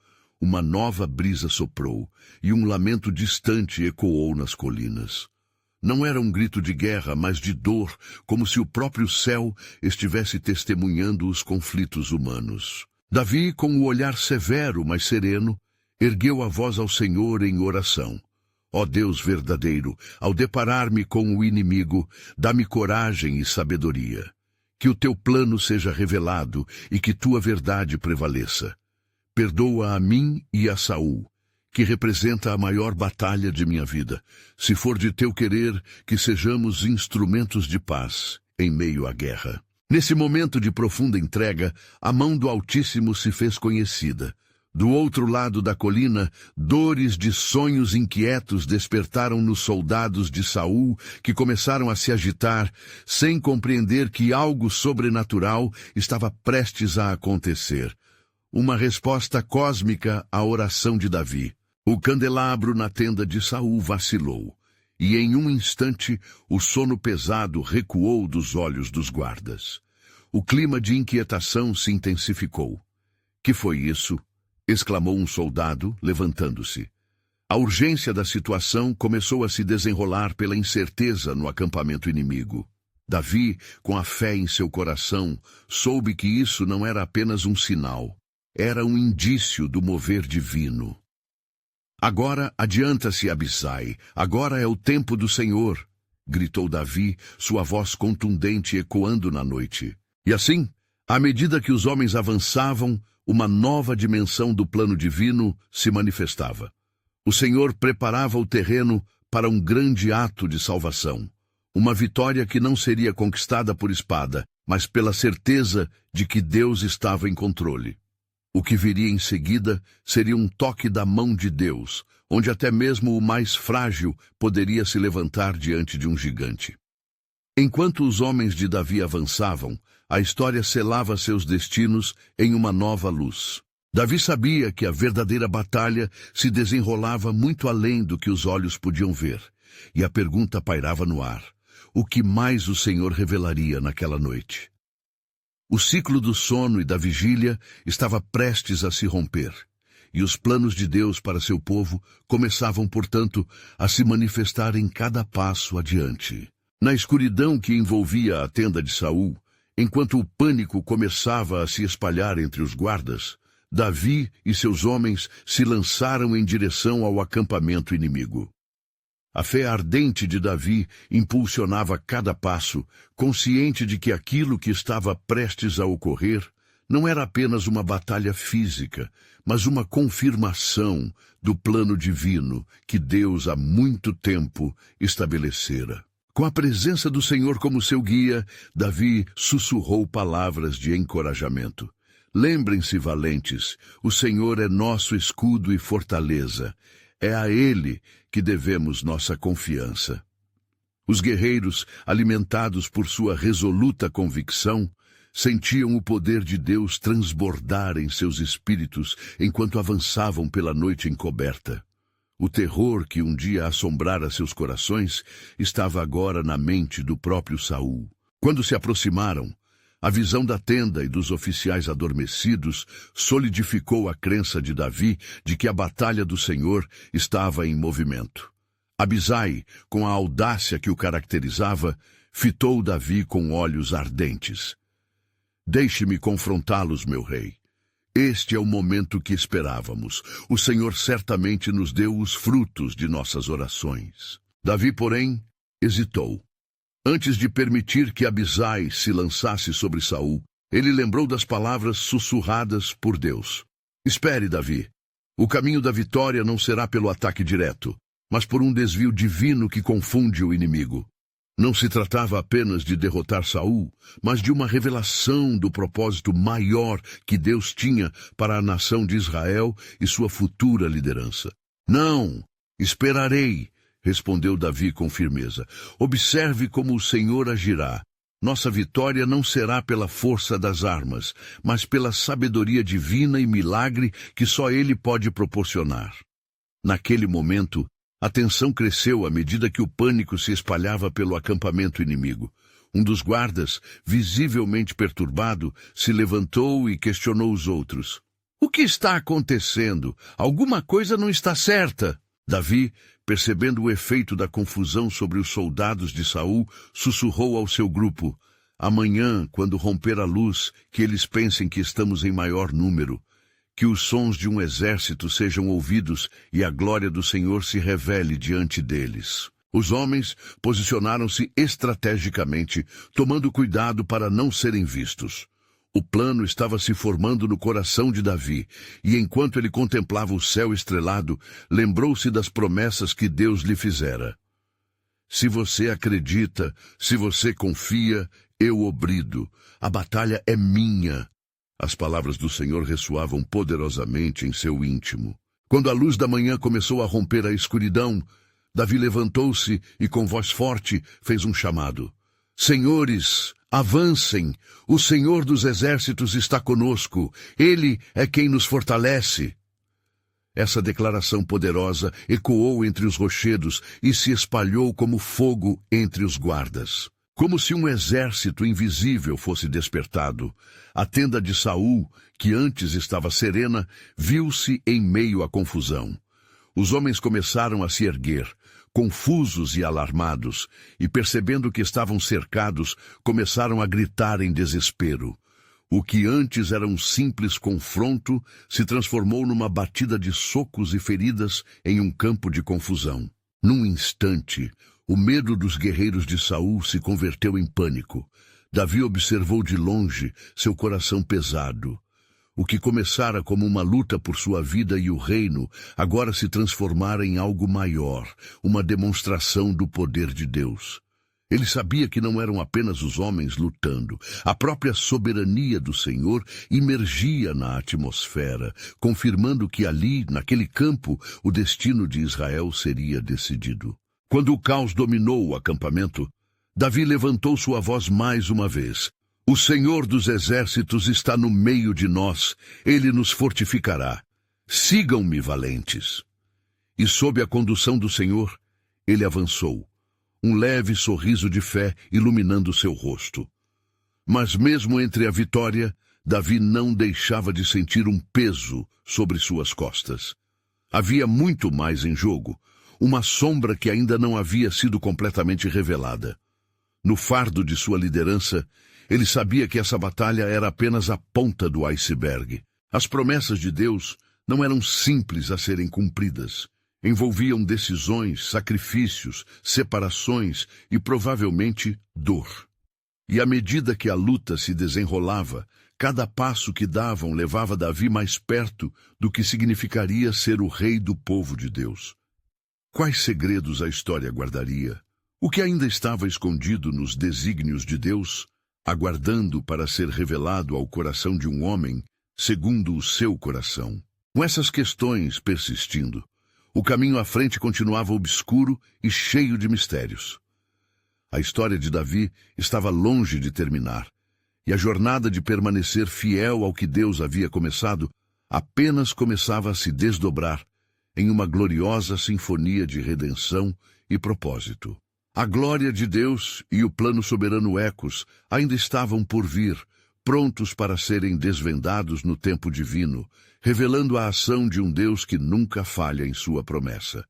uma nova brisa soprou, e um lamento distante ecoou nas colinas. Não era um grito de guerra, mas de dor, como se o próprio céu estivesse testemunhando os conflitos humanos. Davi, com o olhar severo, mas sereno, ergueu a voz ao Senhor em oração. Ó Deus verdadeiro, ao deparar-me com o inimigo, dá-me coragem e sabedoria. Que o teu plano seja revelado e que tua verdade prevaleça. Perdoa a mim e a Saul, que representa a maior batalha de minha vida. Se for de teu querer, que sejamos instrumentos de paz em meio à guerra. Nesse momento de profunda entrega, a mão do Altíssimo se fez conhecida. Do outro lado da colina, dores de sonhos inquietos despertaram nos soldados de Saul, que começaram a se agitar, sem compreender que algo sobrenatural estava prestes a acontecer. Uma resposta cósmica à oração de Davi. O candelabro na tenda de Saul vacilou, e em um instante o sono pesado recuou dos olhos dos guardas. O clima de inquietação se intensificou. Que foi isso? Exclamou um soldado, levantando-se. A urgência da situação começou a se desenrolar pela incerteza no acampamento inimigo. Davi, com a fé em seu coração, soube que isso não era apenas um sinal. Era um indício do mover divino. Agora adianta-se Abisai, agora é o tempo do Senhor, gritou Davi, sua voz contundente ecoando na noite. E assim, à medida que os homens avançavam, uma nova dimensão do plano divino se manifestava. O Senhor preparava o terreno para um grande ato de salvação. Uma vitória que não seria conquistada por espada, mas pela certeza de que Deus estava em controle. O que viria em seguida seria um toque da mão de Deus, onde até mesmo o mais frágil poderia se levantar diante de um gigante. Enquanto os homens de Davi avançavam, a história selava seus destinos em uma nova luz. Davi sabia que a verdadeira batalha se desenrolava muito além do que os olhos podiam ver, e a pergunta pairava no ar. O que mais o Senhor revelaria naquela noite? O ciclo do sono e da vigília estava prestes a se romper, e os planos de Deus para seu povo começavam, portanto, a se manifestar em cada passo adiante. Na escuridão que envolvia a tenda de Saul, enquanto o pânico começava a se espalhar entre os guardas, Davi e seus homens se lançaram em direção ao acampamento inimigo. A fé ardente de Davi impulsionava cada passo, consciente de que aquilo que estava prestes a ocorrer não era apenas uma batalha física, mas uma confirmação do plano divino que Deus há muito tempo estabelecera. Com a presença do Senhor como seu guia, Davi sussurrou palavras de encorajamento. Lembrem-se, valentes, o Senhor é nosso escudo e fortaleza. É a Ele que devemos nossa confiança. Os guerreiros, alimentados por sua resoluta convicção, Sentiam o poder de Deus transbordar em seus espíritos enquanto avançavam pela noite encoberta. O terror que um dia assombrara seus corações estava agora na mente do próprio Saul. Quando se aproximaram, a visão da tenda e dos oficiais adormecidos solidificou a crença de Davi de que a batalha do Senhor estava em movimento. Abisai, com a audácia que o caracterizava, fitou Davi com olhos ardentes. Deixe-me confrontá-los, meu rei. Este é o momento que esperávamos. O Senhor certamente nos deu os frutos de nossas orações. Davi, porém, hesitou. Antes de permitir que Abisai se lançasse sobre Saul, ele lembrou das palavras sussurradas por Deus. Espere, Davi. O caminho da vitória não será pelo ataque direto, mas por um desvio divino que confunde o inimigo. Não se tratava apenas de derrotar Saul, mas de uma revelação do propósito maior que Deus tinha para a nação de Israel e sua futura liderança. Não, esperarei, respondeu Davi com firmeza. Observe como o Senhor agirá. Nossa vitória não será pela força das armas, mas pela sabedoria divina e milagre que só Ele pode proporcionar. Naquele momento, a tensão cresceu à medida que o pânico se espalhava pelo acampamento inimigo. Um dos guardas, visivelmente perturbado, se levantou e questionou os outros. O que está acontecendo? Alguma coisa não está certa. Davi, percebendo o efeito da confusão sobre os soldados de Saul, sussurrou ao seu grupo: amanhã, quando romper a luz, que eles pensem que estamos em maior número. Que os sons de um exército sejam ouvidos e a glória do Senhor se revele diante deles. Os homens posicionaram-se estrategicamente, tomando cuidado para não serem vistos. O plano estava se formando no coração de Davi, e enquanto ele contemplava o céu estrelado, lembrou-se das promessas que Deus lhe fizera. Se você acredita, se você confia, eu obrido. A batalha é minha. As palavras do Senhor ressoavam poderosamente em seu íntimo. Quando a luz da manhã começou a romper a escuridão, Davi levantou-se e, com voz forte, fez um chamado. Senhores, avancem! O Senhor dos Exércitos está conosco. Ele é quem nos fortalece. Essa declaração poderosa ecoou entre os rochedos e se espalhou como fogo entre os guardas. Como se um exército invisível fosse despertado, a tenda de Saul, que antes estava serena, viu-se em meio à confusão. Os homens começaram a se erguer, confusos e alarmados, e percebendo que estavam cercados, começaram a gritar em desespero. O que antes era um simples confronto se transformou numa batida de socos e feridas em um campo de confusão. Num instante, o medo dos guerreiros de Saul se converteu em pânico. Davi observou de longe, seu coração pesado. O que começara como uma luta por sua vida e o reino, agora se transformara em algo maior, uma demonstração do poder de Deus. Ele sabia que não eram apenas os homens lutando. A própria soberania do Senhor imergia na atmosfera, confirmando que ali, naquele campo, o destino de Israel seria decidido. Quando o caos dominou o acampamento, Davi levantou sua voz mais uma vez. O Senhor dos Exércitos está no meio de nós, Ele nos fortificará. Sigam-me, valentes. E sob a condução do Senhor, ele avançou, um leve sorriso de fé iluminando seu rosto. Mas mesmo entre a vitória, Davi não deixava de sentir um peso sobre suas costas. Havia muito mais em jogo, uma sombra que ainda não havia sido completamente revelada. No fardo de sua liderança, ele sabia que essa batalha era apenas a ponta do iceberg. As promessas de Deus não eram simples a serem cumpridas. Envolviam decisões, sacrifícios, separações e provavelmente dor. E à medida que a luta se desenrolava, cada passo que davam levava Davi mais perto do que significaria ser o rei do povo de Deus. Quais segredos a história guardaria? O que ainda estava escondido nos desígnios de Deus, aguardando para ser revelado ao coração de um homem, segundo o seu coração? Com essas questões persistindo, o caminho à frente continuava obscuro e cheio de mistérios. A história de Davi estava longe de terminar, e a jornada de permanecer fiel ao que Deus havia começado apenas começava a se desdobrar em uma gloriosa sinfonia de redenção e propósito. A glória de Deus e o plano soberano Ecos ainda estavam por vir, prontos para serem desvendados no tempo divino, revelando a ação de um Deus que nunca falha em sua promessa.